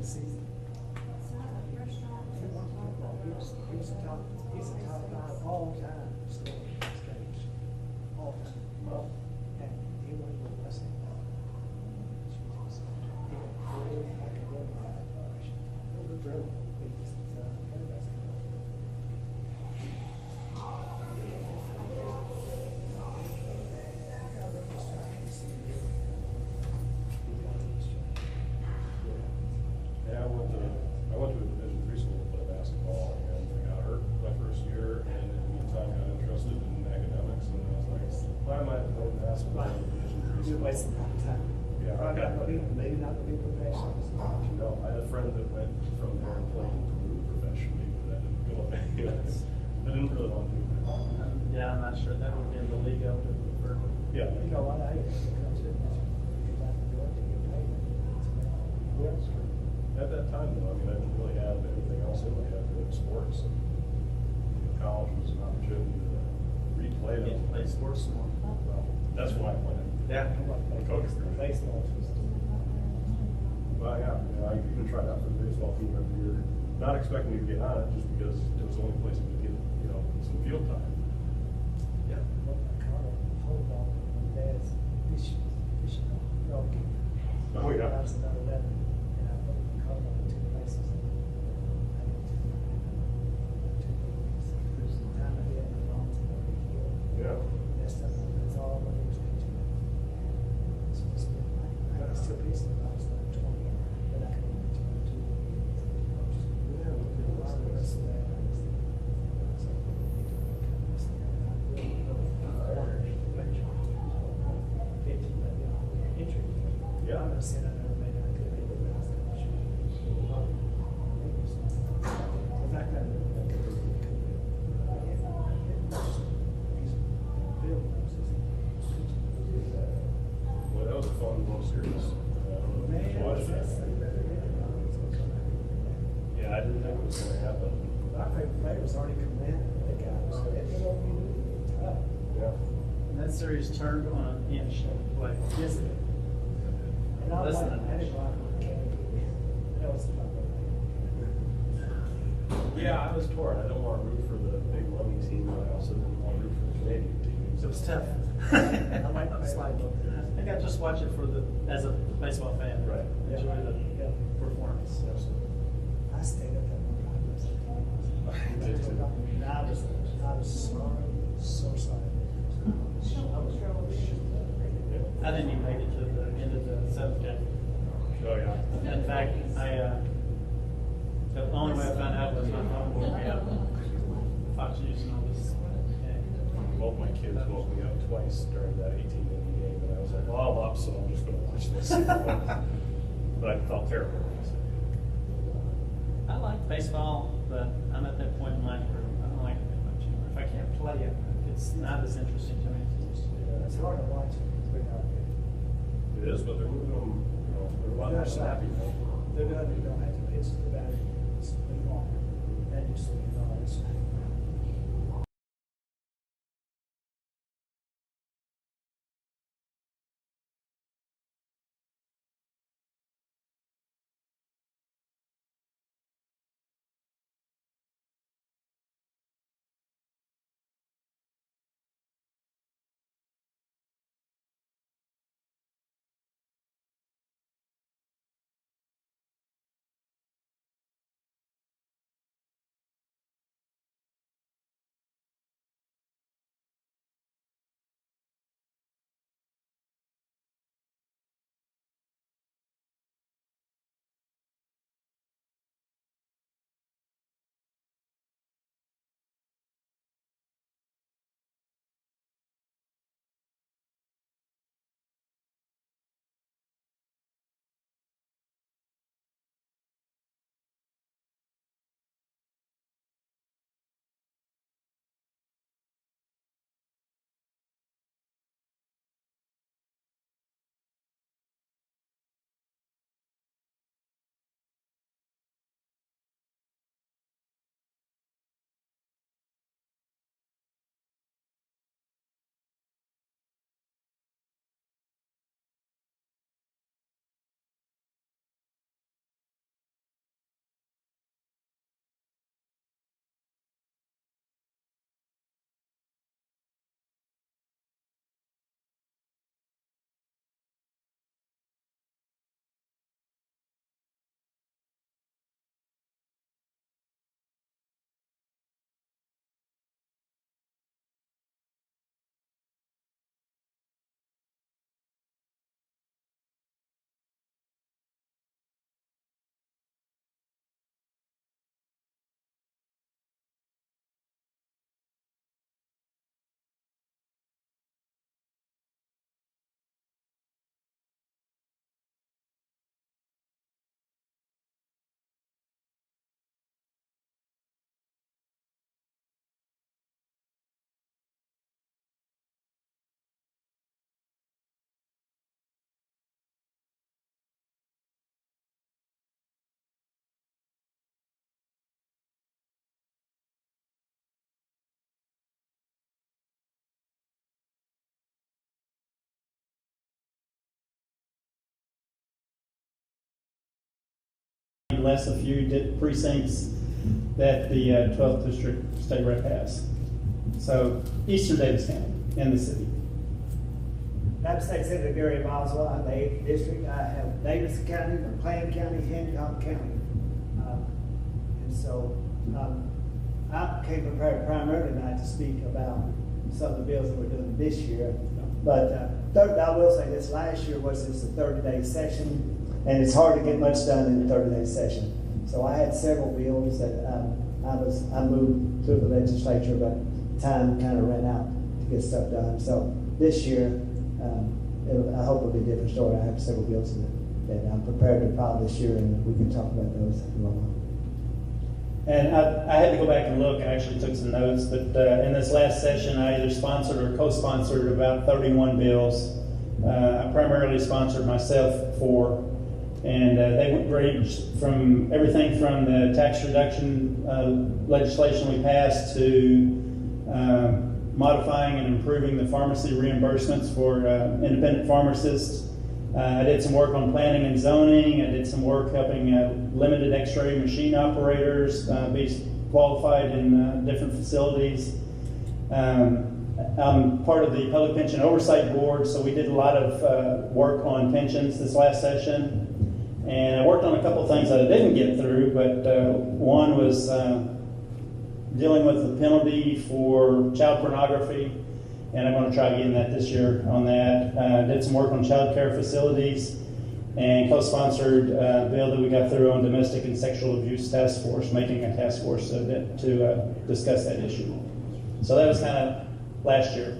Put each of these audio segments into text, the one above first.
season. He's a top five all time scorer in this stage. All time. And he won the West End. He got three, I can go by that. Good drill. He's very basketball. Yeah, I went to a Division III school to play basketball, and I got hurt my first year, and in the meantime got interested in academics, and I was like, why am I playing basketball in Division III You're school? wasting a lot of time. Yeah. Maybe not to be professional. No, I had a friend that went from there and played in Peru professionally, but I didn't go. I didn't really want to do that. Yeah, I'm not sure, that would be in the league out for. Yeah. You know what, I hate it. It comes to this, you get out the door, you get paid. Yeah, it's true. At that time, though, I mean, I didn't really have anything else in my head for sports. And, college was an opportunity to replay Get them. to play sports more. Well, that's why I went. Yeah. Coach for Baseball. Well, yeah, I even tried out for the baseball team every year, not expecting to get on it, just because it was the only place we could get, some field time. Yeah. What I call it, hold ball, my dad's fishing, dog keeper. Oh, yeah. I was about 11, and I put my car on two places. I got two places. There's the time I get my mom's in the hill. Yeah. That's all I was teaching. So it's been like, I was still pissed when I was like 20, but I could only do 2 Yeah, look at a lot of the rest of that. I was so, Yeah. I'm gonna say I never made it. I could have made it, but I was gonna shoot. The fact that I could Boy, that was a fun World Series. I don't know if you watched that. Yeah, I didn't think it was gonna happen. My favorite player was already coming in. That guy was tough. Yeah. And that series turned on an inch of play. Yes, it did. And I Less like, than an I inch. didn't like when Kane did it. That was my favorite. Yeah, I was torn. I don't want to root for the big money team, but I also didn't want to root for the Canadian team. It was tough. I like the slide. I think I just watch it as a baseball fan. Right. Enjoy the Yeah. performance. I stayed up that one night. I did too. I was sorry, so sorry. I was I didn't even make it to the end of the seventh game. Oh, yeah. In fact, the only way I found out was my phone woke me up. Fox News and all this. Both my kids woke me up twice during that 18-inning game, and I was like, well, I'm up, so I'm just going to watch this. But I felt terrible. I like baseball, but I'm at that point in life where I don't like it that much anymore. If I can't play it, it's not as interesting to me. It's hard to watch it. It's very hard. It is, but they're moving them, they're a lot more snappy. They're gonna do, don't have to pitch the batter. It's long. That used to be, it's less a few precincts that the 12th District State Rep has. So Eastern Davis County in the city. I'm State Senator Gary Boswell. I'm the 8th District. I have Davis County, McLean County, Hancock County. And so I came prepared primarily tonight to speak about some of the bills that we're doing this year. But third, I will say this, last year was just a 30-day session, and it's hard to get much done in a 30-day session. So I had several bills that I moved through the legislature, but time kind of ran out to get stuff done. So this year, I hope it'll be a different story. I have several bills that I'm prepared to file this year, and we can talk about those if you want. And I had to go back and look. I actually took some notes, but in this last session, I either sponsored or co-sponsored about 31 bills. I primarily sponsored myself 4, and they ranged from everything from the tax reduction legislation we passed to modifying and improving the pharmacy reimbursements for independent pharmacists. I did some work on planning and zoning. I did some work helping limited x-ray machine operators be qualified in different facilities. I'm part of the Public Pension Oversight Board, so we did a lot of work on pensions this last session. And I worked on a couple of things that I didn't get through, but one was dealing with the penalty for child pornography. And I'm going to try again that this year on that. Did some work on child care facilities and co-sponsored a bill that we got through on domestic and sexual abuse task force, making a task force to discuss that issue. So that was kind of last year.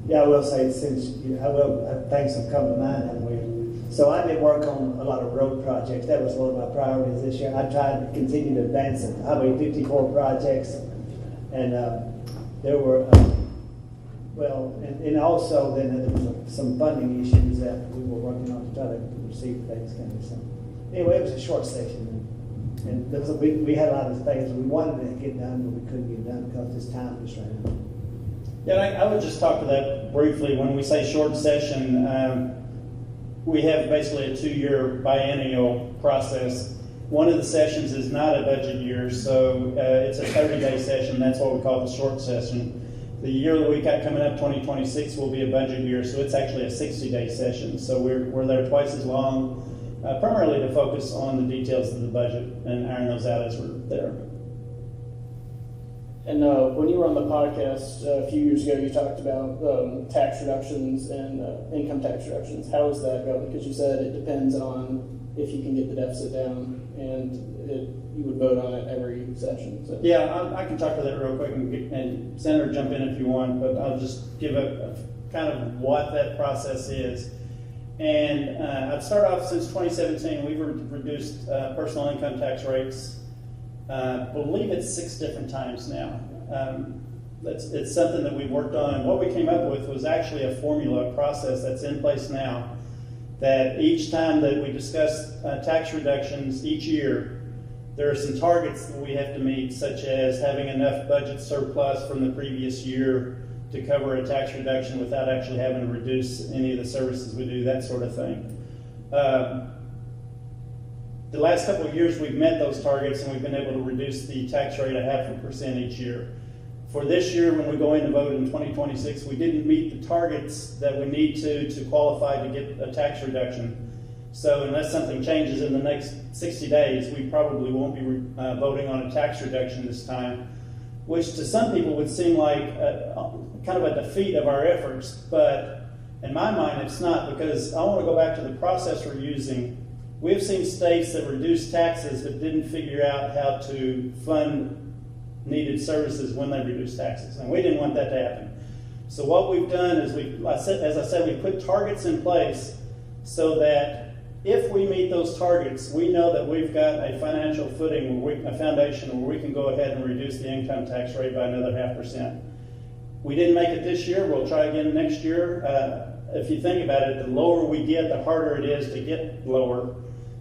Yeah, I will say, since things have come to mind, haven't we? So I did work on a lot of road projects. That was one of my priorities this year. I tried to continue to advance it. Highway 54 projects, and there were. And also then there was some funding issues that we were working on to try to receive things kind of. So anyway, it was a short session, and there was we had a lot of things we wanted to get done, but we couldn't get done because this time just ran out. Yeah, I would just talk to that briefly. When we say short session, we have basically a 2-year biennial process. One of the sessions is not a budget year, so it's a 30-day session. That's what we call the short session. The year that we got coming up, 2026, will be a budget year, so it's actually a 60-day session. So we're there twice as long, primarily to focus on the details of the budget and iron those out as we're there. And when you were on the podcast a few years ago, you talked about tax reductions and income tax reductions. How is that going? Because you said it depends on if you can get the deficit down, and you would vote on it every session. So. Yeah, I can talk to that real quick, and Senator, jump in if you want, but I'll just give a kind of what that process is. And I've started off since 2017, we've reduced personal income tax rates. I believe it's 6 different times now. It's something that we've worked on, and what we came up with was actually a formula, process that's in place now, that each time that we discuss tax reductions each year, there are some targets that we have to meet, such as having enough budget surplus from the previous year to cover a tax reduction without actually having to reduce any of the services we do, that sort of thing. The last couple of years we've met those targets, and we've been able to reduce the tax rate 0.5% each year. For this year, when we go in to vote in 2026, we didn't meet the targets that we need to qualify to get a tax reduction. So unless something changes in the next 60 days, we probably won't be voting on a tax reduction this time, which to some people would seem like kind of a defeat of our efforts. But in my mind, it's not, because I want to go back to the process we're using. We've seen states that reduced taxes but didn't figure out how to fund needed services when they reduced taxes, and we didn't want that to happen. So what we've done is, as I said, we put targets in place so that if we meet those targets, we know that we've got a financial footing, a foundation where we can go ahead and reduce the income tax rate by another 0.5%. We didn't make it this year. We'll try again next year. If you think about it, the lower we get, the harder it is to get lower.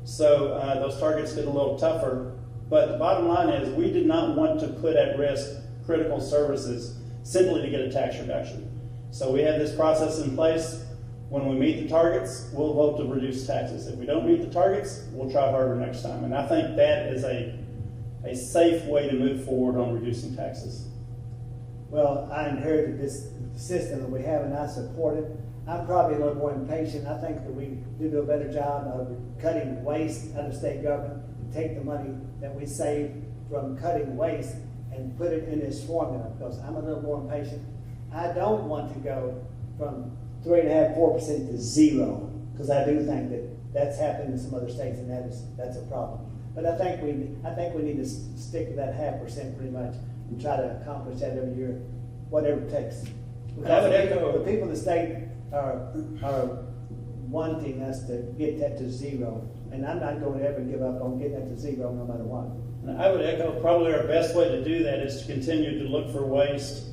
So those targets get a little tougher. But the bottom line is, we did not want to put at risk critical services simply to get a tax reduction. So we have this process in place. When we meet the targets, we'll vote to reduce taxes. If we don't meet the targets, we'll try harder next time. And I think that is a safe way to move forward on reducing taxes. Well, I inherited this system that we have, and I support it. I'm probably a little more impatient. I think that we do a better job of cutting waste out of state government, and take the money that we save from cutting waste and put it in this formula, because I'm a little more impatient. I don't want to go from 3.5%, 4% to zero, because I do think that that's happened in some other states, and that's a problem. But I think we need to stick to that 0.5% pretty much, and try to accomplish that every year, whatever it takes. Because the people in the state are wanting us to get that to zero, and I'm not going to ever give up on getting that to zero no matter what. And I would echo, probably our best way to do that is to continue to look for waste,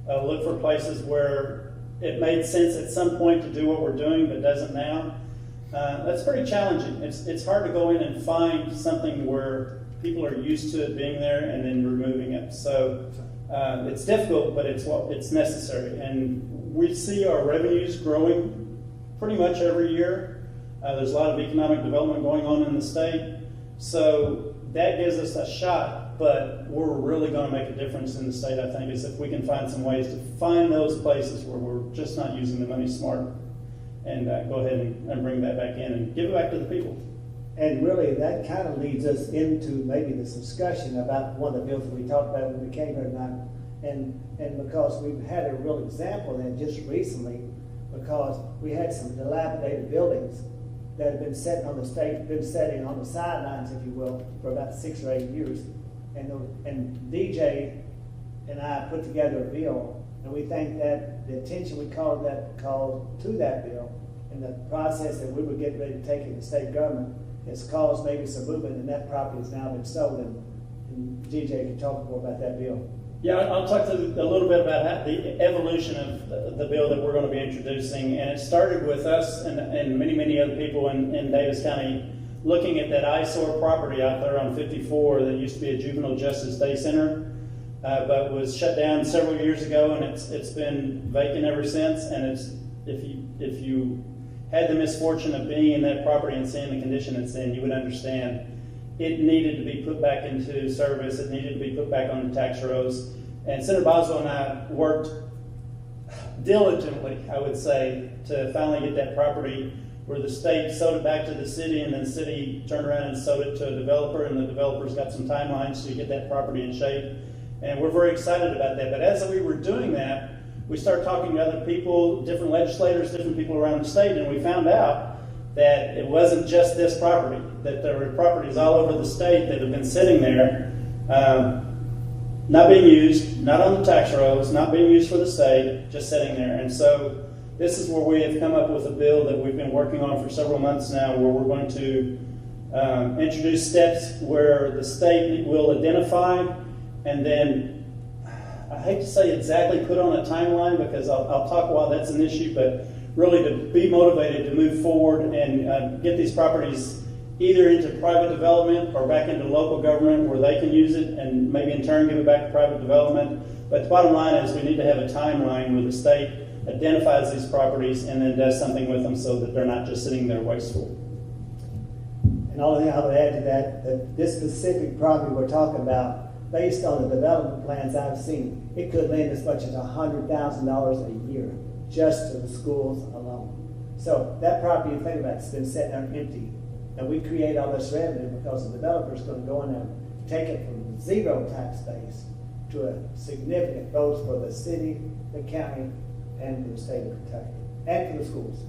look for places where it made sense at some point to do what we're doing but doesn't now. That's pretty challenging. It's hard to go in and find something where people are used to it being there and then removing it. So it's difficult, but it's necessary. And we see our revenues growing pretty much every year. There's a lot of economic development going on in the state. So that gives us a shot, but we're really going to make a difference in the state, I think, is if we can find some ways to find those places where we're just not using the money smart, and go ahead and bring that back in and give it back to the people. And really, that kind of leads us into maybe this discussion about one of the bills that we talked about when we came here tonight. And because we've had a real example of that just recently, because we had some dilapidated buildings that have been sitting on the sidelines, if you will, for about 6 or 8 years. And DJ and I put together a bill, and we think that the attention we called to that bill and the process that we were getting ready to take in the state government has caused maybe some movement, and that property has now been sold. And DJ can talk more about that bill. Yeah, I'll talk a little bit about the evolution of the bill that we're going to be introducing. And it started with us and many, many other people in Davis County looking at that eyesore property out there on 54 that used to be a juvenile justice day center, but was shut down several years ago, and it's been vacant ever since. And if you had the misfortune of being in that property and seeing the condition it's in, you would understand it needed to be put back into service. It needed to be put back on the tax rolls. And Senator Boswell and I worked diligently, I would say, to finally get that property where the state sold it back to the city, and then the city turned around and sold it to a developer, and the developer's got some timelines to get that property in shape. And we're very excited about that. But as we were doing that, we started talking to other people, different legislators, different people around the state, and we found out that it wasn't just this property, that there were properties all over the state that have been sitting there, not being used, not on the tax rolls, not being used for the state, just sitting there. And so this is where we have come up with a bill that we've been working on for several months now, where we're going to introduce steps where the state will identify, and then, I hate to say exactly put on a timeline, because I'll talk while that's an issue, but really to be motivated to move forward and get these properties either into private development or back into local government where they can use it and maybe in turn give it back to private development. But the bottom line is we need to have a timeline where the state identifies these properties and then does something with them so that they're not just sitting there wasteful. And all thing I would add to that this specific property we're talking about, based on the development plans I've seen, it could lend as much as $100,000 a year just to the schools alone. So that property, you think about it, it's been sitting there empty. And we create all this revenue because the developer's going to go in there and take it from zero tax base to a significant, both for the city, the county, and for the state of Kentucky, and for the schools.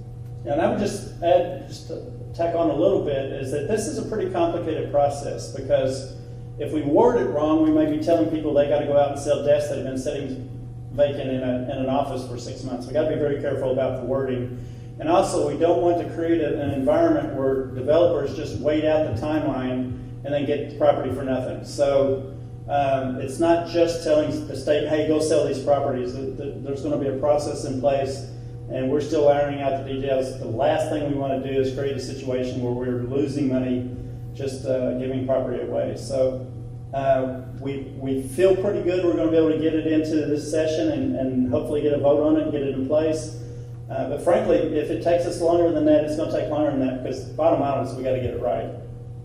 And I would just add, just to tack on a little bit, is that this is a pretty complicated process, because if we word it wrong, we may be telling people they got to go out and sell desks that have been sitting vacant in an office for 6 months. We got to be very careful about the wording. And also, we don't want to create an environment where developers just wait out the timeline and then get the property for nothing. So it's not just telling the state, hey, go sell these properties. There's going to be a process in place, and we're still ironing out the details. The last thing we want to do is create a situation where we're losing money just giving property away. So we feel pretty good we're going to be able to get it into this session and hopefully get a vote on it and get it in place. But frankly, if it takes us longer than that, it's going to take longer than that, because the bottom line is we got to get it right.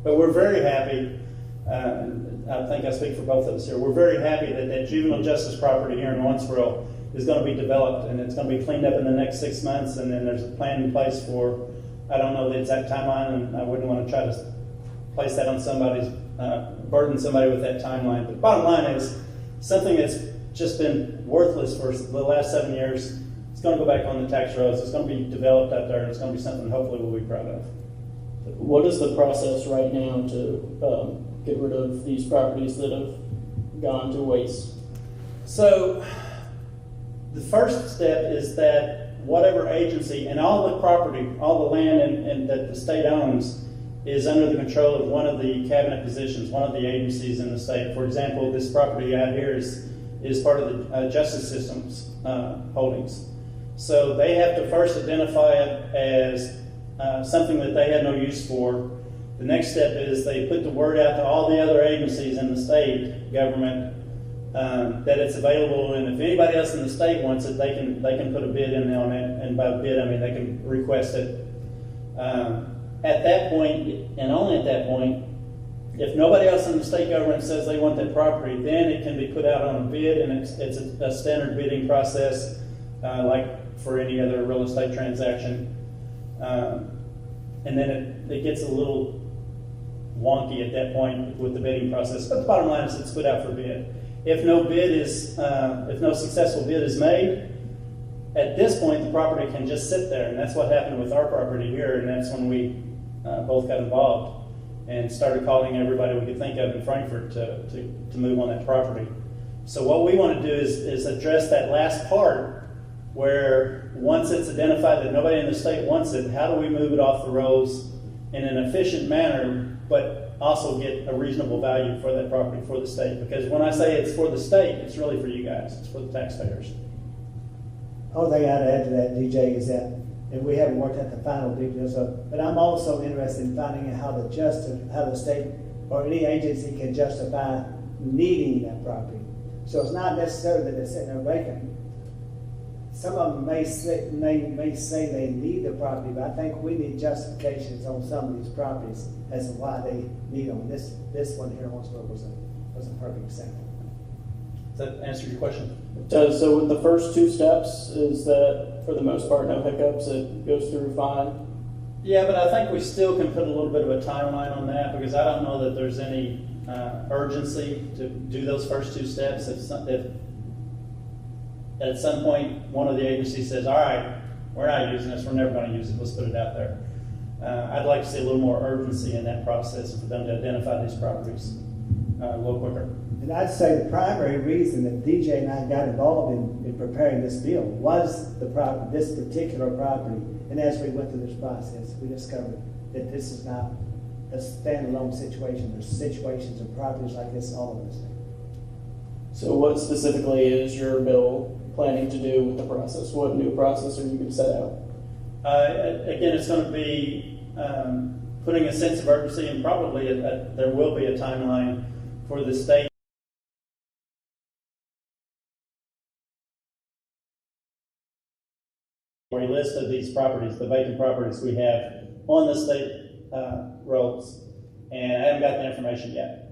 But we're very happy, I think I speak for both of us here, we're very happy that that juvenile justice property here in Lawrenceville is going to be developed, and it's going to be cleaned up in the next 6 months, and then there's a plan in place for, I don't know the exact timeline, and I wouldn't want to try to place that on somebody's, burden somebody with that timeline. But the bottom line is, something that's just been worthless for the last 7 years, it's going to go back on the tax rolls, it's going to be developed out there, and it's going to be something hopefully we'll be proud of. What is the process right now to get rid of these properties that have gone to waste? So, the first step is that whatever agency, and all the property, all the land and that the state owns, is under the control of one of the cabinet positions, one of the agencies in the state. For example, this property out here is part of the justice system's holdings. So they have to first identify it as something that they had no use for. The next step is they put the word out to all the other agencies in the state government that it's available, and if anybody else in the state wants it, they can put a bid in on it, and by bid I mean they can request it. At that point, and only at that point, if nobody else in the state government says they want that property, then it can be put out on a bid, and it's a standard bidding process like for any other real estate transaction. And then it gets a little wonky at that point with the bidding process. But the bottom line is it's put out for bid. If no successful bid is made, at this point the property can just sit there, and that's what happened with our property here. And that's when we both got involved and started calling everybody we could think of in Frankfurt to move on that property. So what we want to do is address that last part, where once it's identified that nobody in the state wants it, how do we move it off the rolls in an efficient manner, but also get a reasonable value for that property for the state? Because when I say it's for the state, it's really for you guys. It's for the taxpayers. Only thing I'd add to that, DJ, is that, and we haven't worked out the final details but I'm also interested in finding out how the state or any agency can justify needing that property. So it's not necessarily that it's sitting there vacant. Some of them may say they need the property, but I think we need justifications on some of these properties as to why they need them. This one here in Lawrenceville was a perfect example. Does that answer your question? It does. So with the first two steps, is that for the most part no hiccups? It goes through fine? Yeah, but I think we still can put a little bit of a timeline on that, because I don't know that there's any urgency to do those first two steps. If at some point one of the agencies says, all right, we're not using this, we're never going to use it, let's put it out there. I'd like to see a little more urgency in that process and for them to identify these properties a little quicker. And I'd say the primary reason that DJ and I got involved in preparing this bill was this particular property. And as we went through this process, we discovered that this is not a standalone situation. There's situations and properties like this all over the state. So what specifically is your bill planning to do with the process? What new process are you going to set out? Again, it's going to be putting a sense of urgency, and probably there will be a timeline for the state. A list of these properties, the vacant properties we have on the state rolls, and I haven't got the information yet.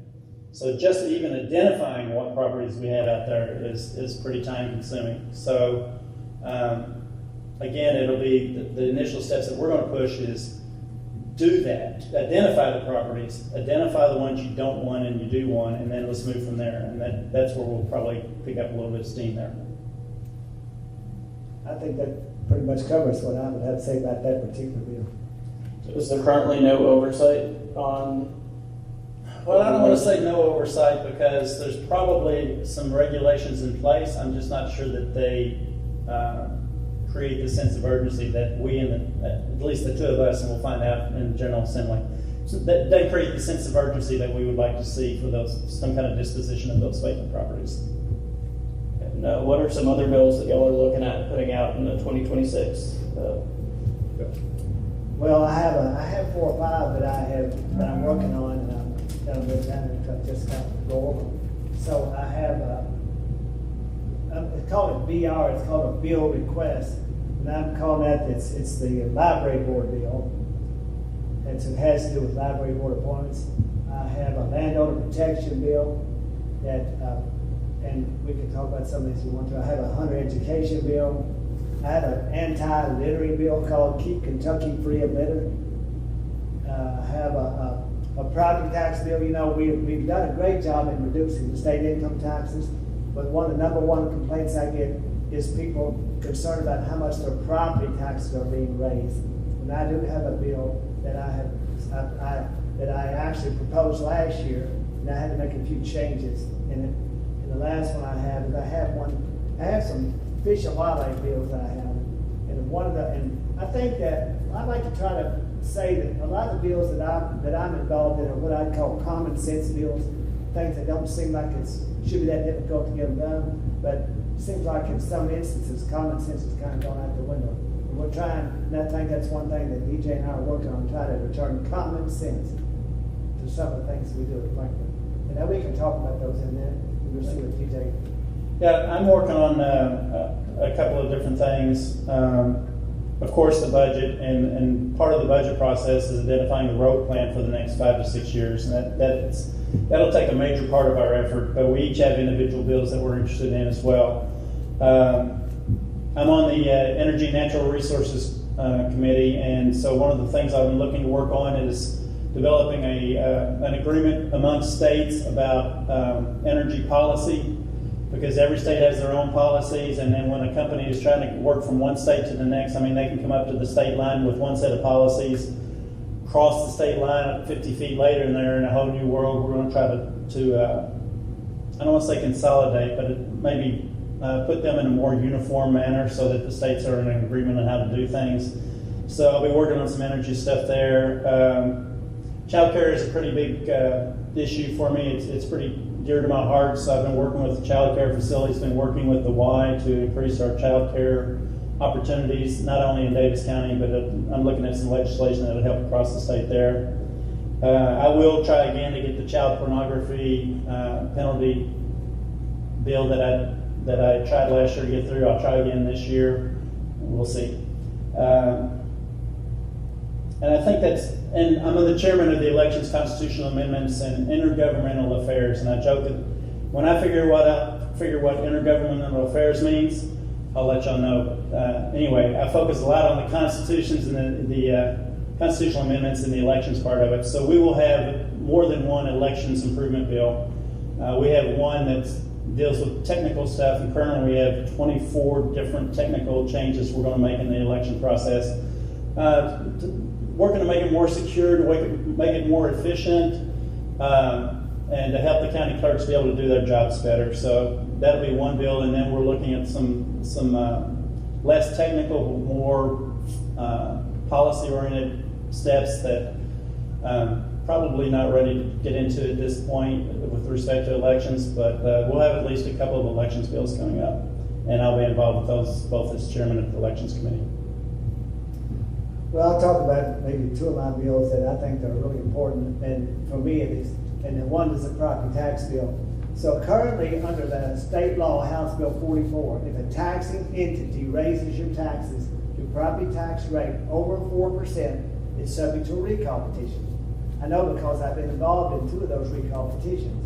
So just even identifying what properties we have out there is pretty time consuming. So again, it'll be the initial steps that we're going to push is do that. Identify the properties, identify the ones you don't want and you do want, and then let's move from there. And that's where we'll probably pick up a little bit of steam there. I think that pretty much covers what I would have to say about that particular bill. So is there currently no oversight on? Well, I don't want to say no oversight, because there's probably some regulations in place. I'm just not sure that they create the sense of urgency that we, at least the two of us, and we'll find out in the General Assembly, so that they create the sense of urgency that we would like to see for some kind of disposition of those vacant properties. And what are some other bills that y'all are looking at putting out in the 2026? Well, I have 4 or 5 that I'm working on, and I'm going to move down and just kind of go over. So I have it's called a BR. It's called a bill request. and I'm calling that, it's the library board bill. And so it has to do with library board appointments. I have a landowner protection bill that, and we can talk about some of these if you want to. I have a hunter education bill. I have an anti-littering bill called Keep Kentucky Free of Litter. I have a property tax bill. You know, we've done a great job in reducing the state income taxes, but one of the number one complaints I get is people concerned about how much their property taxes are being raised. And I do have a bill that that I actually proposed last year, and I had to make a few changes in it. And the last one I have is I have some fish and wildlife bills that I have, and I think that I like to try to say that a lot of the bills that I'm involved in are what I'd call common sense bills, things that don't seem like it should be that difficult to get them done, but it seems like in some instances common sense has kind of gone out the window. And we're trying, and I think that's one thing that DJ and I are working on, trying to return common sense to some of the things we do at Franklin. And now we can talk about those in a minute. We'll see what DJ. Yeah, I'm working on a couple of different things. Of course, the budget, and part of the budget process is identifying the road plan for the next 5 to 6 years, and that'll take a major part of our effort. But we each have individual bills that we're interested in as well. I'm on the Energy and Natural Resources Committee, and so one of the things I've been looking to work on is developing an agreement amongst states about energy policy, because every state has their own policies, and then when a company is trying to work from one state to the next, I mean, they can come up to the state line with one set of policies, cross the state line 50 feet later, and they're in a whole new world. We're going to try to I don't want to say consolidate, but maybe put them in a more uniform manner so that the states are in agreement on how to do things. So I'll be working on some energy stuff there. Child care is a pretty big issue for me. It's pretty dear to my heart, so I've been working with the child care facilities, been working with the Y to increase our child care opportunities, not only in Davis County, but I'm looking at some legislation that would help across the state there. I will try again to get the child pornography penalty bill that I tried last year to get through. I'll try again this year. We'll see. And I think and I'm the chairman of the Elections, Constitutional Amendments, and Intergovernmental Affairs. And I joke that when I figure what intergovernmental affairs means, I'll let y'all know. Anyway, I focus a lot on the constitutions and the constitutional amendments and the elections part of it. So we will have more than one elections improvement bill. We have one that deals with technical stuff, and currently we have 24 different technical changes we're going to make in the election process. Working to make it more secure, to make it more efficient, and to help the county clerks be able to do their jobs better. So that'll be one bill, and then we're looking at some less technical, more policy-oriented steps that probably not ready to get into at this point with respect to elections, but we'll have at least a couple of elections bills coming up, and I'll be involved with those both as chairman of the Elections Committee. Well, I'll talk about maybe two of my bills that I think are really important, and for me at least, and then one is the property tax bill. So currently, under the state law, House Bill 44, if a taxing entity raises your taxes to property tax rate over 4%, it's subject to a recall petition. I know because I've been involved in two of those recall petitions.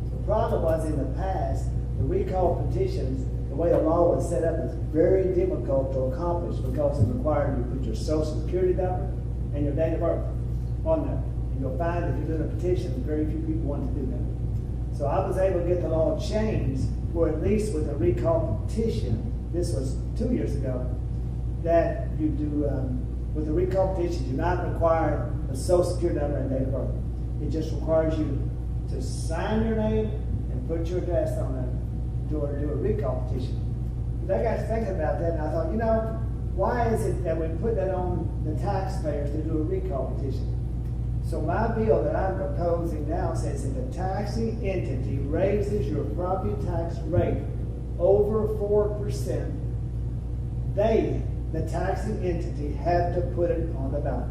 The problem was in the past, the recall petitions, the way the law was set up, is very difficult to accomplish because it required you to put your social security number and your date of birth on there. And you'll find if you're doing a petition, very few people want to do that. So I was able to get the law changed, or at least with a recall petition, this was 2 years ago, that you do, with a recall petition, you do not require a social security number and date of birth. It just requires you to sign your name and put your address on it. Do a recall petition. But I got to thinking about that, and I thought, why is it that we put that on the taxpayers to do a recall petition? So my bill that I'm proposing now says if a taxing entity raises your property tax rate over 4%, the taxing entity, have to put it on the ballot.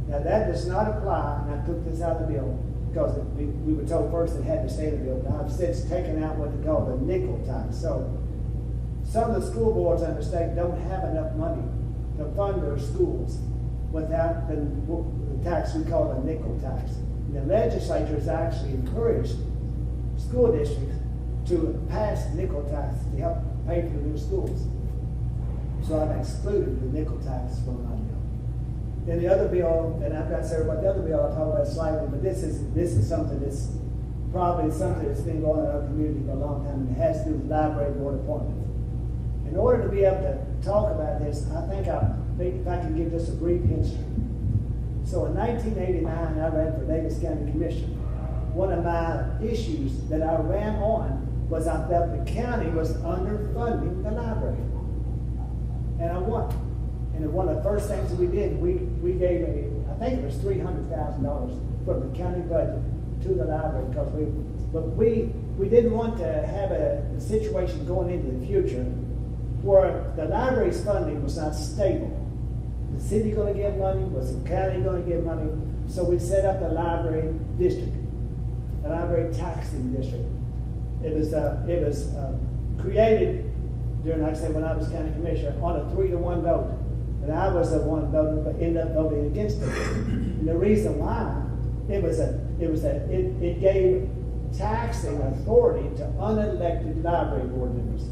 Now that does not apply, and I took this out of the bill, because we were told first it had to stay in the bill. Now I've since taken out what they call the nickel tax. So some of the school boards in the state don't have enough money to fund their schools without the tax we call the nickel tax. And the legislature has actually encouraged school districts to pass nickel tax to help pay for their schools. So I've excluded the nickel tax from my bill. Then the other bill, and I've got to say about the other bill, I'll talk about slightly, but this is something that's probably something that's been going on in our community for a long time, and it has to do with library board appointments. In order to be able to talk about this, I think if I can give just a brief history. So in 1989, I ran for Davis County Commissioner. One of my issues that I ran on was I felt the county was underfunding the library. And I won. And one of the first things that we did, we gave I think it was $300,000 from the county budget to the library because we didn't want to have a situation going into the future where the library's funding was not stable. The city going to get money, was the county going to get money? So we set up the library district, the library taxing district. It was created during, like I said, when I was county commissioner on a 3-to-1 vote. And I was the one voting, but ended up voting against it. And the reason why, it gave taxing authority to unelected library board members.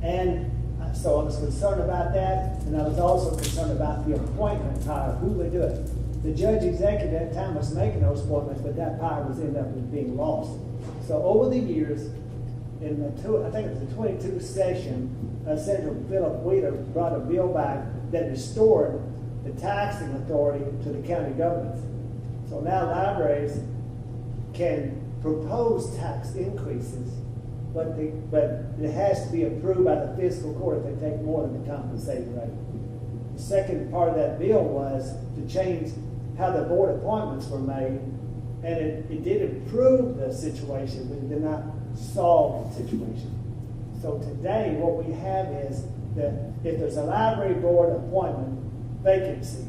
And so I was concerned about that, and I was also concerned about the appointment power, who would do it. The judge executive at that time was making those appointments, but that power was ended up being lost. So over the years, in I think it was the 22 session, Senator Philip Wheeler brought a bill back that restored the taxing authority to the county governments. So now libraries can propose tax increases, but it has to be approved by the fiscal court if they take more than the compensating rate. The second part of that bill was to change how the board appointments were made, and it did improve the situation, but it did not solve the situation. So today what we have is that if there's a library board appointment vacancy,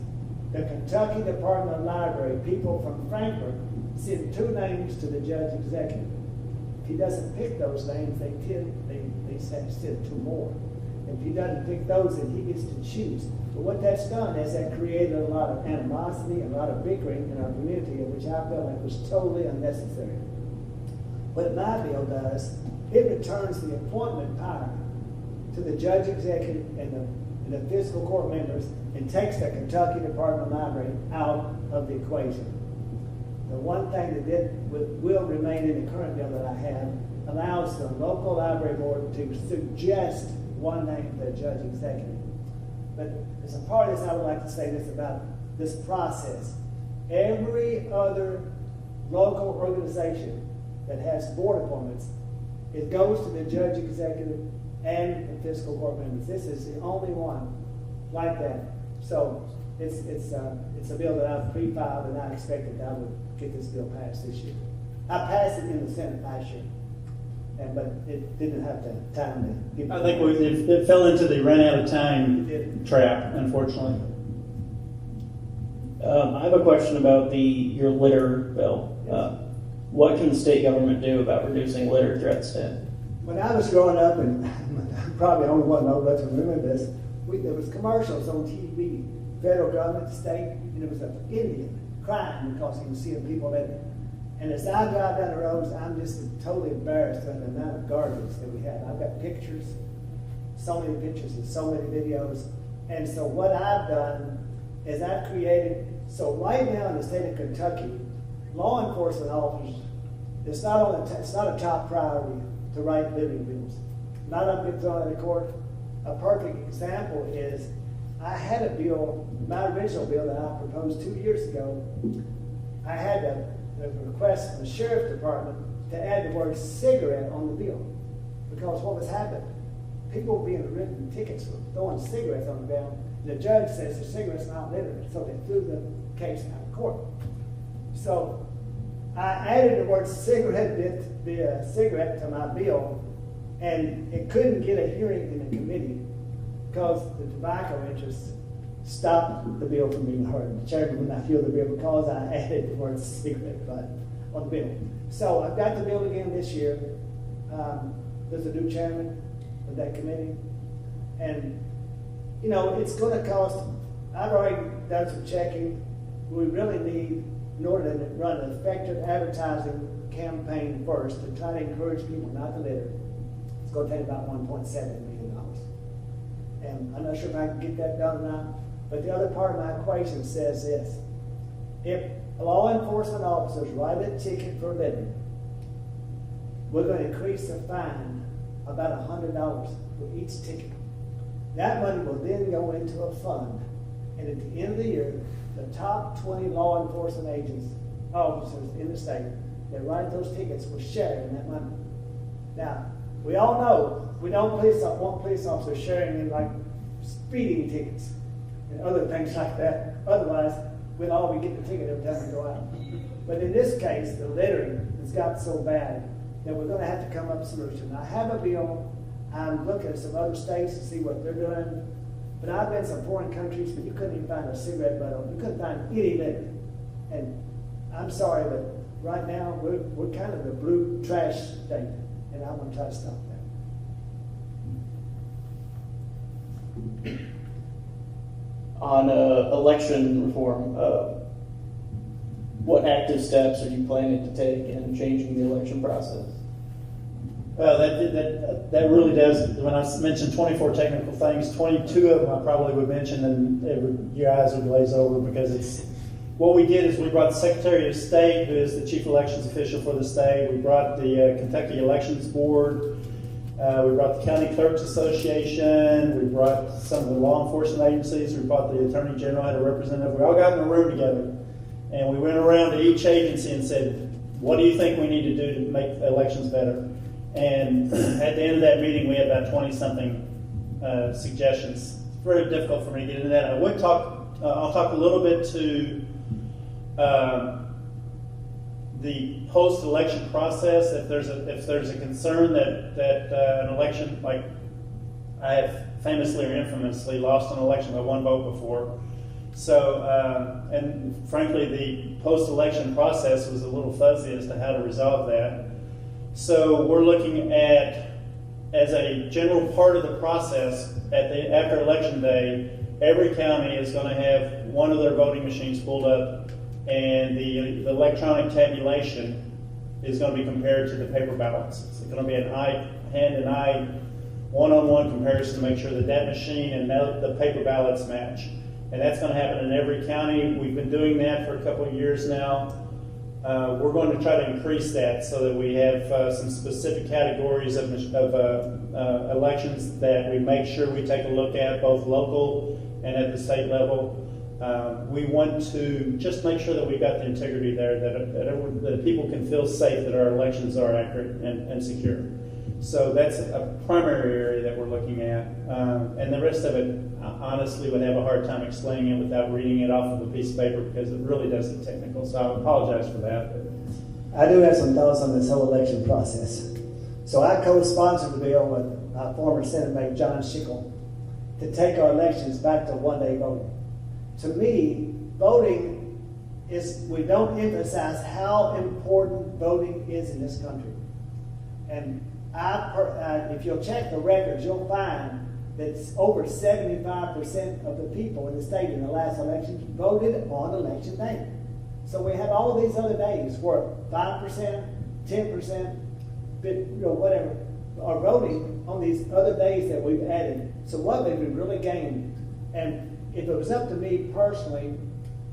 the Kentucky Department of Library, people from Frankfurt, send 2 names to the judge executive. If he doesn't pick those names, they send 2 more. If he doesn't pick those, then he gets to choose. But what that's done is that created a lot of animosity, a lot of bickering in our community, which I felt like was totally unnecessary. What my bill does, it returns the appointment power to the judge executive and the fiscal court members and takes the Kentucky Department of Library out of the equation. The one thing that will remain in the current bill that I have allows the local library board to suggest one name to the judge executive. But as a part of this, I would like to say this about this process. Every other local organization that has board appointments, it goes to the judge executive and the fiscal court members. This is the only one like that. So it's a bill that I've pre-filed, and I expected that I would get this bill passed this year. I passed it in the Senate last year, but it didn't have the time to give it. I think it fell into the run out of time trap, unfortunately. I have a question about your litter bill. What can the state government do about reducing litter throughout the state? When I was growing up, and I'm probably the only one old enough to remember this, there was commercials on TV, federal government, state, and it was an Indian crying because he was seeing people litter. And as I drive down the roads, I'm just totally embarrassed by the amount of garbage that we have. I've got pictures, so many pictures and so many videos. And so what I've done is I've created, so right now in the state of Kentucky, law enforcement officers, it's not a top priority to write living bills. Not up get thrown in the court. A perfect example is I had a bill, my original bill that I proposed 2 years ago. I had a request from the sheriff's department to add the word cigarette on the bill, because what was happening, people were being written tickets for throwing cigarettes on the ground. The judge says the cigarette's not litter, so they threw the case out of court. So I added the word cigarette to my bill, and it couldn't get a hearing in the committee because the tobacco interests stopped the bill from being heard. The chairman would not hear the bill because I added the word cigarette butt on the bill. So I've got the bill again this year. There's a new chairman of that committee, and you know, it's gonna cost, I've already done some checking. We really need, in order to run an effective advertising campaign first, to try to encourage people not to litter, it's gonna take about $1.7 million. And I'm not sure if I can get that done or not, but the other part of my equation says this: if law enforcement officers write a ticket for littering, we're going to increase the fine about $100 for each ticket. That money will then go into a fund, and at the end of the year, the top 20 law enforcement officers in the state that write those tickets will share in that money. Now, we all know we don't want police officers sharing in like speeding tickets and other things like that. Otherwise, we'll all be getting a ticket every time we go out. But in this case, the littering has got so bad that we're going to have to come up with a solution. I have a bill. I'm looking at some other states to see what they're doing. But I've been to some foreign countries, but you couldn't even find a cigarette butt on. You couldn't find any litter. And I'm sorry, but right now we're kind of the blue trash state, and I'm going to try to stop that. On election reform, what active steps are you planning to take in changing the election process? Well, that really does. When I mentioned 24 technical things, 22 of them I probably would mention, and your eyes would glaze over, because it's what we did is we brought the Secretary of State, who is the chief elections official for the state. We brought the Kentucky Elections Board. We brought the County Clerks Association. We brought some of the law enforcement agencies. We brought the Attorney General, had a representative. We all got in a room together, and we went around to each agency and said, what do you think we need to do to make elections better? And at the end of that meeting, we had about 20-something suggestions. It's very difficult for me to get into that. I would talk. I'll talk a little bit to the post-election process. If there's a concern that an election, like I have famously or infamously lost an election by one vote before. So, and frankly, the post-election process was a little fuzzy as to how to resolve that. So we're looking at, as a general part of the process, after election day, every county is going to have one of their voting machines pulled up, and the electronic tabulation is going to be compared to the paper ballots. It's going to be an hand-and-eye, one-on-one comparison to make sure that machine and the paper ballots match. And that's going to happen in every county. We've been doing that for a couple of years now. We're going to try to increase that so that we have some specific categories of elections that we make sure we take a look at, both local and at the state level. We want to just make sure that we've got the integrity there, that people can feel safe that our elections are accurate and secure. So that's a primary area that we're looking at. And the rest of it, I honestly would have a hard time explaining it without reading it off of a piece of paper, because it really does get technical. So I apologize for that. I do have some thoughts on this whole election process. So I co-sponsored the bill with our former Senate mate John Schickel to take our elections back to one-day voting. To me, voting is, we don't emphasize how important voting is in this country. And if you'll check the records, you'll find that over 75% of the people in the state in the last election voted on election day. So we have all these other days where 5%, 10%, whatever, are voting on these other days that we've added. So what have we really gained? And if it was up to me personally,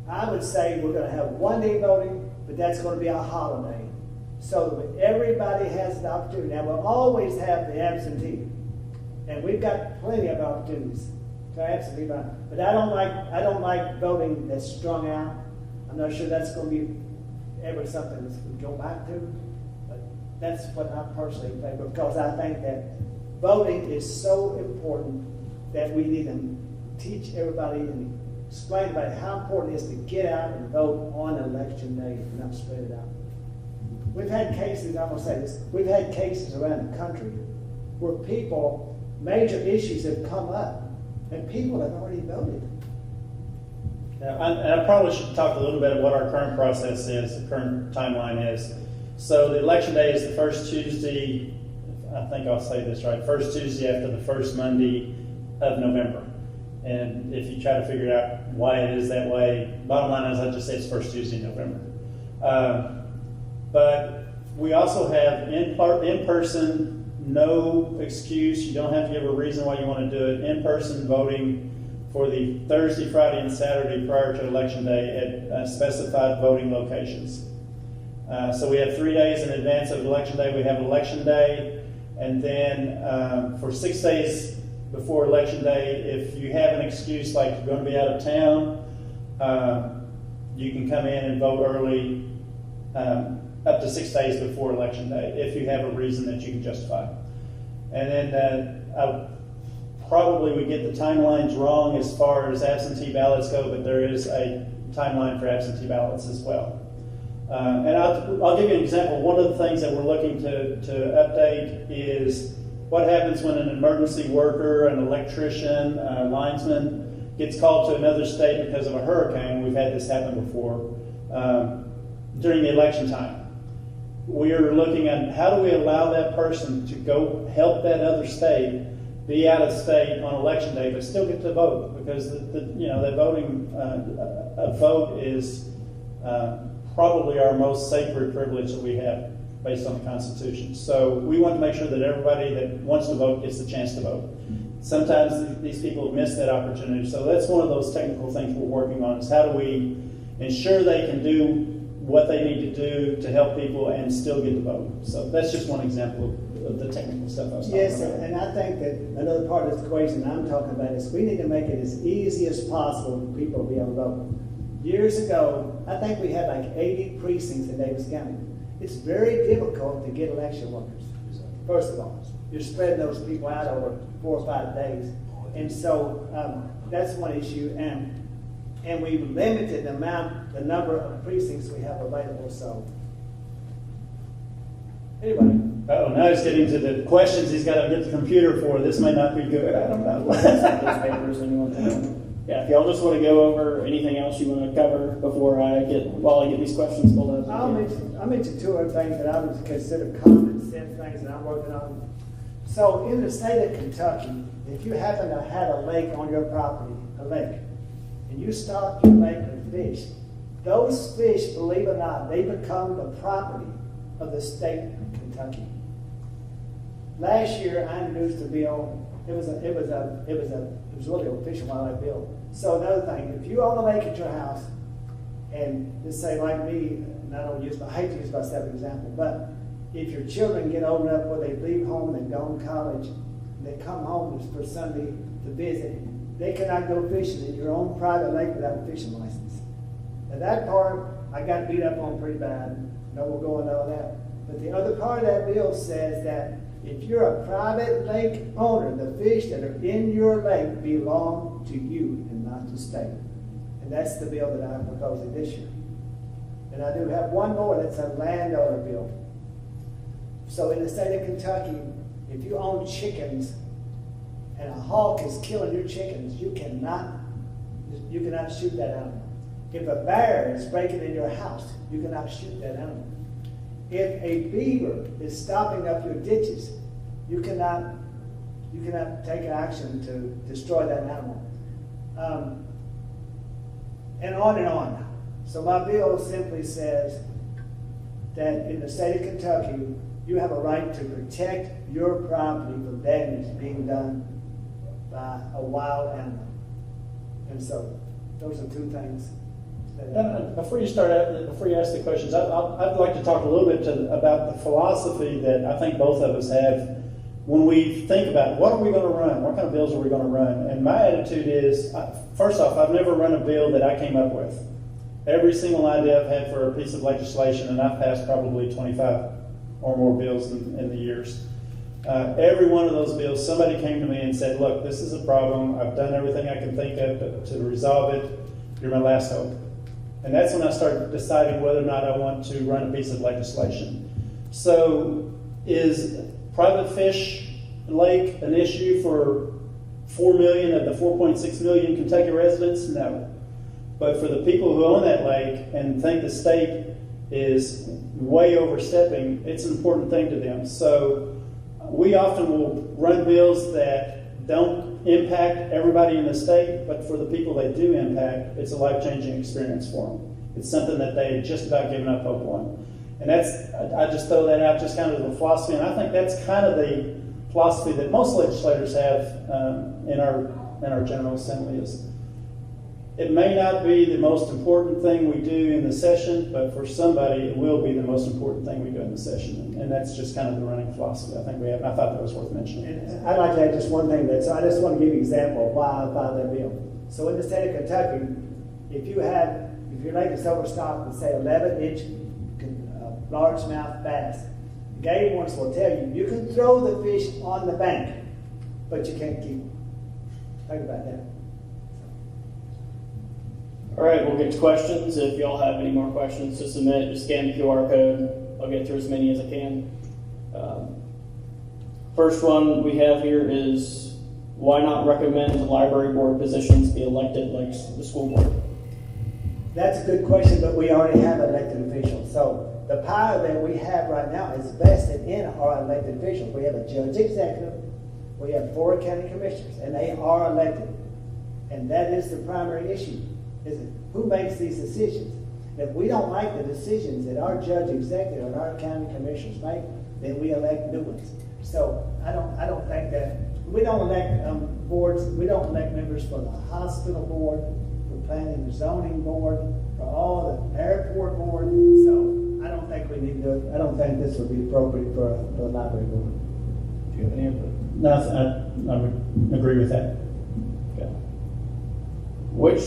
I would say we're going to have one-day voting, but that's going to be a holiday, so that everybody has the opportunity. Now, we'll always have the absentee, and we've got plenty of opportunities to absentee vote. But I don't like voting that's strung out. I'm not sure that's going to be ever something that we go back to, but that's what I personally think, because I think that voting is so important that we need to teach everybody and explain about how important it is to get out and vote on election day and not spread it out. We've had cases, I'm going to say this, we've had cases around the country where major issues have come up and people have already voted. Now, I probably should talk a little bit about what our current process is, the current timeline is. So the election day is the first Tuesday, I think I'll say this right, first Tuesday after the first Monday of November. And if you try to figure out why it is that way, bottom line is I just say it's first Tuesday in November. But we also have in person, no excuse. You don't have to give a reason why you want to do it. In-person voting for the Thursday, Friday, and Saturday prior to Election Day at specified voting locations. So we have 3 days in advance of Election Day. We have Election Day, and then for 6 days before Election Day, if you have an excuse like you're going to be out of town, you can come in and vote early up to 6 days before Election Day if you have a reason that you can justify. And then probably we get the timelines wrong as far as absentee ballots go, but there is a timeline for absentee ballots as well. And I'll give you an example. One of the things that we're looking to update is what happens when an emergency worker, an electrician, a linesman gets called to another state because of a hurricane. We've had this happen before during the election time. We are looking at how do we allow that person to go help that other state be out of state on election day, but still get to vote, because the voting a vote is probably our most sacred privilege that we have based on the Constitution. So we want to make sure that everybody that wants to vote gets the chance to vote. Sometimes these people have missed that opportunity. So that's one of those technical things we're working on, is how do we ensure they can do what they need to do to help people and still get to vote. So that's just one example of the technical stuff I was talking Yes, about. and I think that another part of this equation I'm talking about is we need to make it as easy as possible for people to be able to vote. Years ago, I think we had like 80 precincts in Davis County. It's very difficult to get election workers. First of all, you're spreading those people out over 4 or 5 days. And so that's one issue. And we've limited the number of precincts we have available. So anyway. Oh, now he's getting to the questions he's got to get the computer for. This may not be good. I don't know. Those papers, anyone? Yeah, if y'all just want to go over anything else you want to cover before while I get these questions pulled up. I'll mention 2 other things that I would consider common sense things that I'm working on. So in the state of Kentucky, if you happen to have a lake on your property, a lake, and you stock your lake with fish, those fish, believe it or not, they become the property of the state of Kentucky. Last year, I introduced a bill. It was really a fish and wildlife bill. So another thing, if you own a lake at your house, and just say like me, and I hate to use myself as an example, but if your children get old enough where they leave home and go to college, and they come home for Sunday to visit, they cannot go fishing in your own private lake without a fishing license. Now that part, I got beat up on pretty bad. No, we'll go into all that. But the other part of that bill says that if you're a private lake owner, the fish that are in your lake belong to you and not the state. And that's the bill that I'm proposing this year. And I do have one more that's a landowner bill. So in the state of Kentucky, if you own chickens and a hawk is killing your chickens, you cannot shoot that animal. If a bear is breaking in your house, you cannot shoot that animal. If a beaver is stopping up your ditches, you cannot take action to destroy that animal. And on and on. So my bill simply says that in the state of Kentucky, you have a right to protect your property from damage being done by a wild animal. And so those are 2 things. Before you ask the questions, I'd like to talk a little bit about the philosophy that I think both of us have when we think about what are we going to run, what kind of bills are we going to run. And my attitude is, first off, I've never run a bill that I came up with. Every single idea I've had for a piece of legislation, and I've passed probably 25 or more bills in the years. Every one of those bills, somebody came to me and said, look, this is a problem. I've done everything I can think of to resolve it. You're my last hope. And that's when I started deciding whether or not I want to run a piece of legislation. So is private fish lake an issue for 4 million of the 4.6 million Kentucky residents? No. But for the people who own that lake and think the state is way overstepping, it's an important thing to them. So we often will run bills that don't impact everybody in the state, but for the people they do impact, it's a life-changing experience for them. It's something that they had just about given up hope on. And I just throw that out just kind of as a philosophy, and I think that's kind of the philosophy that most legislators have in our General Assembly is, it may not be the most important thing we do in the session, but for somebody it will be the most important thing we do in the session. And that's just kind of the running philosophy I think we have. And I thought that was worth mentioning. And I'd like to add just one thing I just want to give you an example of why I filed that bill. So in the state of Kentucky, if your lake is overstocked with say 11-inch largemouth bass, the game wardens will tell you you can throw the fish on the bank, but you can't keep them. Think about that. All right, we'll get to questions. If y'all have any more questions to submit, just scan the QR code. I'll get through as many as I can. First one we have here is, why not recommend the library board positions be elected like the school board? That's a good question, but we already have elected officials. So the power that we have right now is vested in our elected officials. We have a judge executive, we have 4 county commissioners, and they are elected. And that is the primary issue. Is it who makes these decisions? If we don't like the decisions that our judge executive and our county commissioners make, then we elect new ones. So I don't think that we don't elect boards. We don't elect members for the hospital board, for planning and zoning board, for all the airport board. So I don't think we need to. I don't think this would be appropriate for the library board. Do you have any input? No, I would agree with that. Okay. Which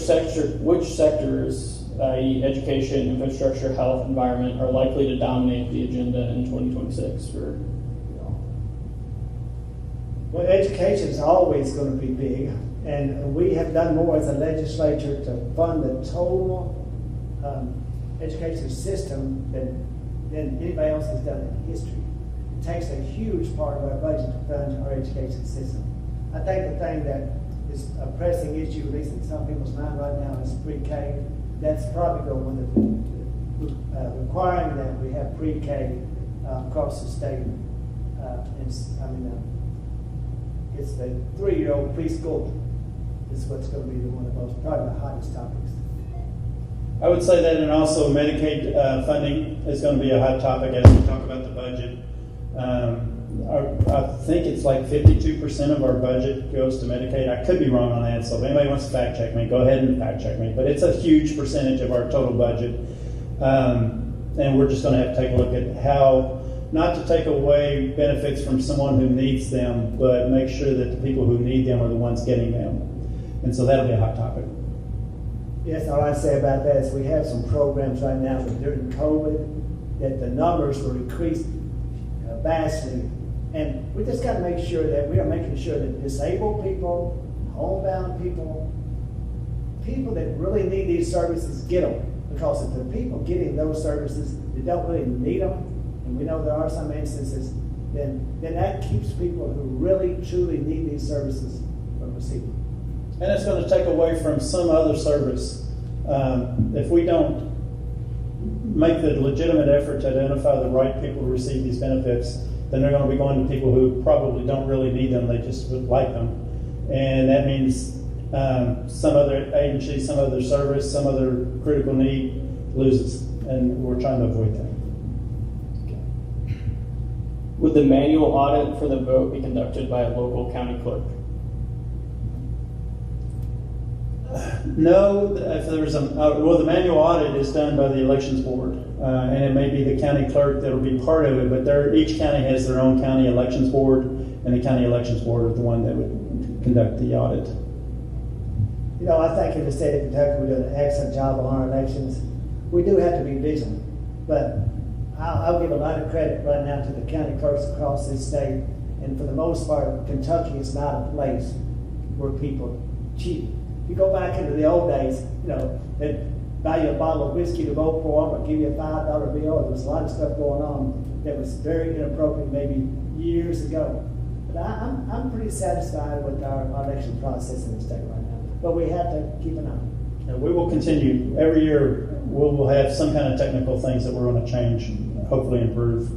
sectors, i.e. education, infrastructure, health, environment, are likely to dominate the agenda in 2026 for y'all? Well, education is always going to be big, and we have done more as a legislature to fund the total education system than anybody else has done in history. It takes a huge part of our budget to fund our education system. I think the thing that is a pressing issue, at least in some people's mind right now, is pre-K. That's probably the one that requiring that we have pre-K across the state. It's the 3-year-old preschool is what's going to be one of those, probably the hottest topics. I would say that, and also Medicaid funding is going to be a hot topic as we talk about the budget. I think it's like 52% of our budget goes to Medicaid. I could be wrong on that, so if anybody wants to fact check me, go ahead and fact check me. But it's a huge percentage of our total budget. And we're just going to have to take a look at how, not to take away benefits from someone who needs them, but make sure that the people who need them are the ones getting them. And so that'll be a hot topic. Yes, all I say about that is we have some programs right now that during COVID that the numbers were increased vastly. And we just got to make sure that we are making sure that disabled people, homebound people, people that really need these services get them. Because if the people getting those services that don't really need them, and we know there are some instances, then that keeps people who really truly need these services from receiving. And it's going to take away from some other service. If we don't make the legitimate effort to identify the right people who receive these benefits, then they're going to be going to people who probably don't really need them, they just would like them. And that means some other agency, some other service, some other critical need loses. And we're trying to avoid that. Would the manual audit for the vote be conducted by a local county clerk? No, if there's the manual audit is done by the elections board, and it may be the county clerk that'll be part of it, but each county has their own county elections board, and the county elections board is the one that would conduct the audit. You know, I think in the state of Kentucky we're doing an excellent job on our elections. We do have to be vigilant, but I'll give a lot of credit right now to the county clerks across this state, and for the most part, Kentucky is not a place where people cheat. If you go back into the old days, they'd buy you a bottle of whiskey to vote for them or give you a $5 bill. There was a lot of stuff going on that was very inappropriate maybe years ago. But I'm pretty satisfied with our election process in the state right now. But we have to keep an eye. And we will continue. Every year we'll have some kind of technical things that we're going to change, hopefully improve.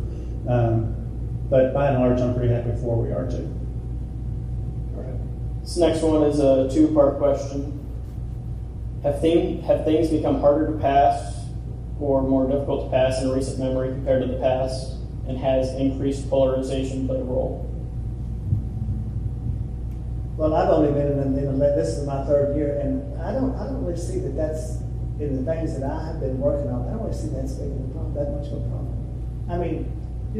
But by and large, I'm pretty happy with where we are too. All right. This next one is a two-part question. Have things become harder to pass or more difficult to pass in recent memory compared to the past? And has increased polarization played a role? Well, I've only been this is my third year, and I don't really see that that's in the things that I have been working on. I don't really see that's big of a problem, that much of a problem. I mean,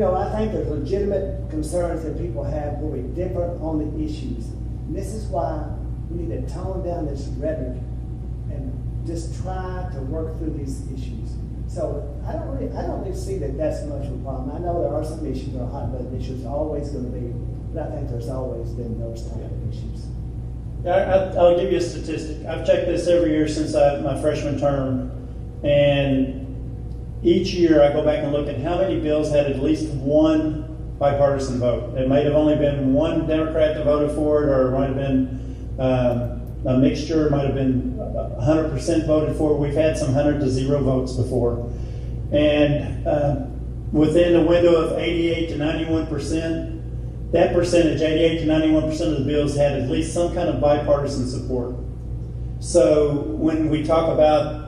I think there's legitimate concerns that people have where we differ on the issues. And this is why we need to tone down this rhetoric and just try to work through these issues. So I don't really see that that's much of a problem. I know there are some issues that are hot button issues, always going to be, but I think there's always been those type of issues. Yeah, I'll give you a statistic. I've checked this every year since my freshman term, and each year I go back and look at how many bills had at least one bipartisan vote. It might have only been one Democrat that voted for it, or it might have been a mixture, it might have been 100% voted for it. We've had some 100 to 0 votes before. And within a window of 88 to 91%, that percentage, 88 to 91% of the bills had at least some kind of bipartisan support. So when we talk about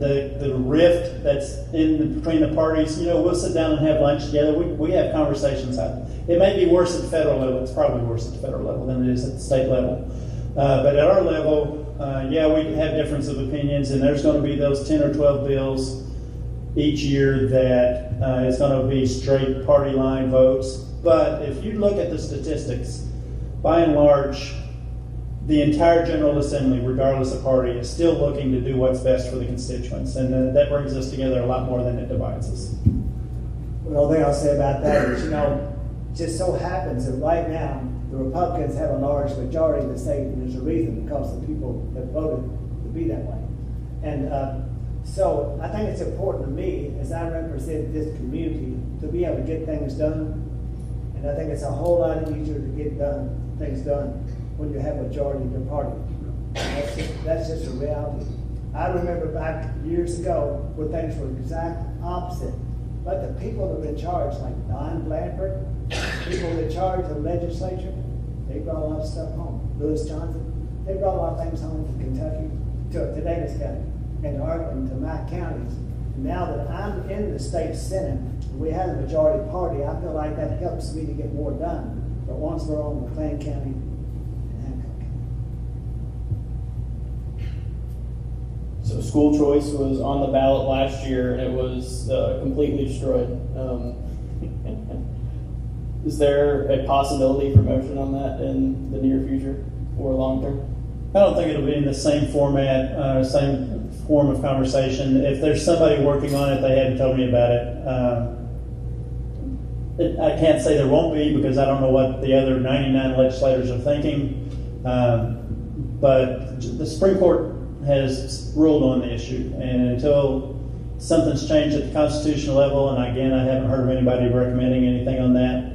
the rift that's between the parties, we'll sit down and have lunch together. We have conversations. It may be worse at the federal level. It's probably worse at the federal level than it is at the state level. But at our level, we have difference of opinions, and there's going to be those 10 or 12 bills each year that is going to be straight party line votes. But if you look at the statistics, by and large, the entire General Assembly, regardless of party, is still looking to do what's best for the constituents. And that brings us together a lot more than it divides us. Well, the thing I'll say about that is, it just so happens that right now, the Republicans have a large majority in the state, and there's a reason, because the people have voted to be that way. And so I think it's important to me, as I represent this community, to be able to get things done. And I think it's a whole lot easier to get things done when you have a majority of your party. That's just a reality. I remember back years ago when things were exact opposite. But the people that were in charge, like Don Blanford, people in charge of the legislature, they brought a lot of stuff home. Lewis Johnson, they brought a lot of things home to Kentucky, to Davis County, and to Arkansas, to my counties. And now that I'm in the state Senate, we have a majority party, I feel like that helps me to get more done. But once we're on McLean County and Hancock County. So school choice was on the ballot last year, and it was completely destroyed. Is there a possibility for motion on that in the near future or long term? I don't think it'll be in the same format, same form of conversation. If there's somebody working on it, they haven't told me about it. I can't say there won't be, because I don't know what the other 99 legislators are thinking. But the Supreme Court has ruled on the issue, and until something's changed at the constitutional level, and again, I haven't heard of anybody recommending anything on that,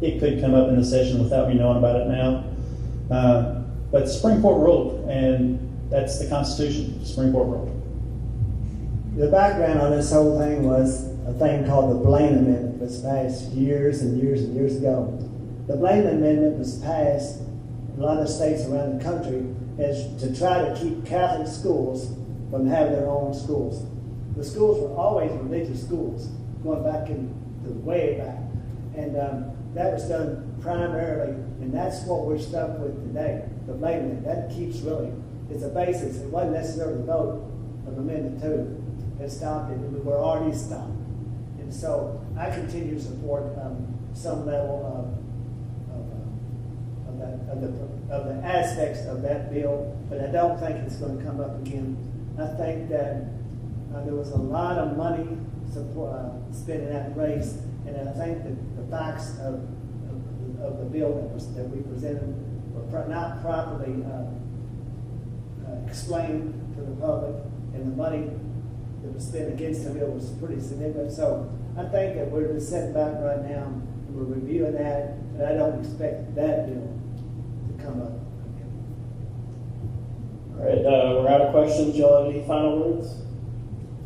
it could come up in the session without me knowing about it now. But the Supreme Court ruled, and that's the Constitution. The Supreme Court ruled. The background on this whole thing was a thing called the Blaine Amendment, that was passed years and years and years ago. The Blaine Amendment was passed in a lot of states around the country as to try to keep Catholic schools from having their own schools. The schools were always religious schools, going back way back. And that was done primarily, and that's what we're stuck with today. The Blaine Amendment, that keeps really, it's a basis. It wasn't necessarily the vote of Amendment 2 that stopped it. We were already stopped. And so I continue to support some level of the aspects of that bill, but I don't think it's going to come up again. I think that there was a lot of money spent in that race, and I think that the facts of the bill that we presented were not properly explained to the public, and the money that was spent against the bill was pretty significant. So I think that we're just sitting back right now, and we're reviewing that, but I don't expect that bill to come up again. All right, we're out of questions. Y'all have any final words?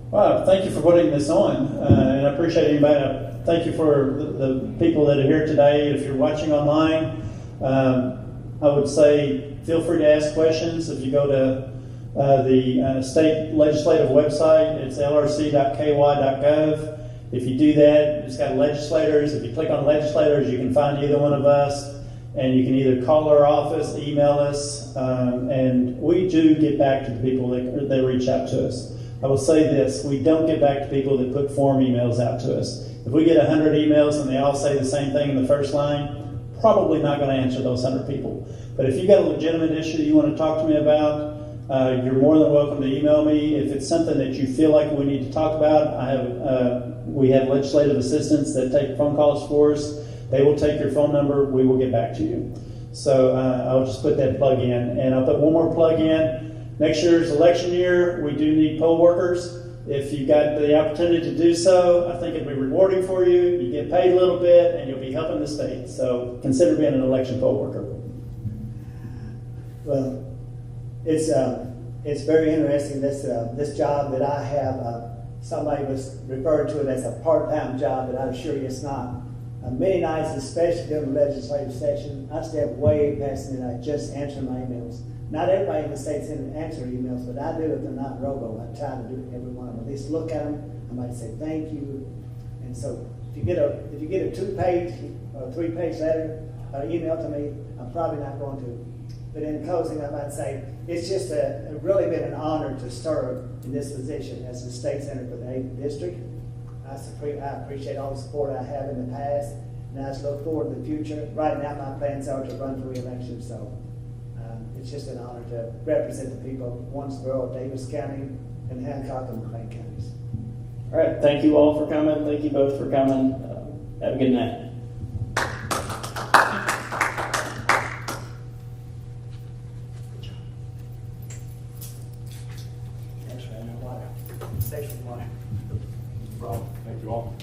Well, thank you for putting this on, and I appreciate anybody. Thank you for the people that are here today. If you're watching online, I would say Feel free to ask questions. If you go to the state legislative website, it's lrc.ky.gov. If you do that, it's got legislators. If you click on legislators, you can find either one of us, and you can either call our office, email us, and we do get back to the people that reach out to us. I will say this, we don't get back to people that put form emails out to us. If we get 100 emails and they all say the same thing in the first line, probably not going to answer those 100 people. But if you've got a legitimate issue you want to talk to me about, you're more than welcome to email me. If it's something that you feel like we need to talk about, we have legislative assistants that take phone calls for us. They will take your phone number. We will get back to you. So I'll just put that plug in. And I'll put one more plug in. Next year's election year, we do need poll workers. If you've got the opportunity to do so, I think it'd be rewarding for you. You get paid a little bit, and you'll be helping the state. So consider being an election poll worker. Well, it's very interesting, this job that I have. Somebody was referring to it as a part-time job, but I assure you it's not. Many nights, especially during the legislative session, I stay up way past midnight just answering my emails. Not everybody in the state's answer emails, but I do if they're not robo. I try to do every one of them. At least look at them. I might say thank you. And so if you get a 2-page or 3-page letter or email to me, I'm probably not going to. But in closing, I might say it's just really been an honor to serve in this position as the state senator for the 8th district. I appreciate all the support I have in the past, and I just look forward to the future. Right now, my plans are to run for re-election, so it's just an honor to represent the people of Warrensboro, Davis County, and Hancock and McLean counties. All right, thank you all for coming. Thank you both for coming. Have a good night. Thanks for having me. Water. Station water. Thank you all.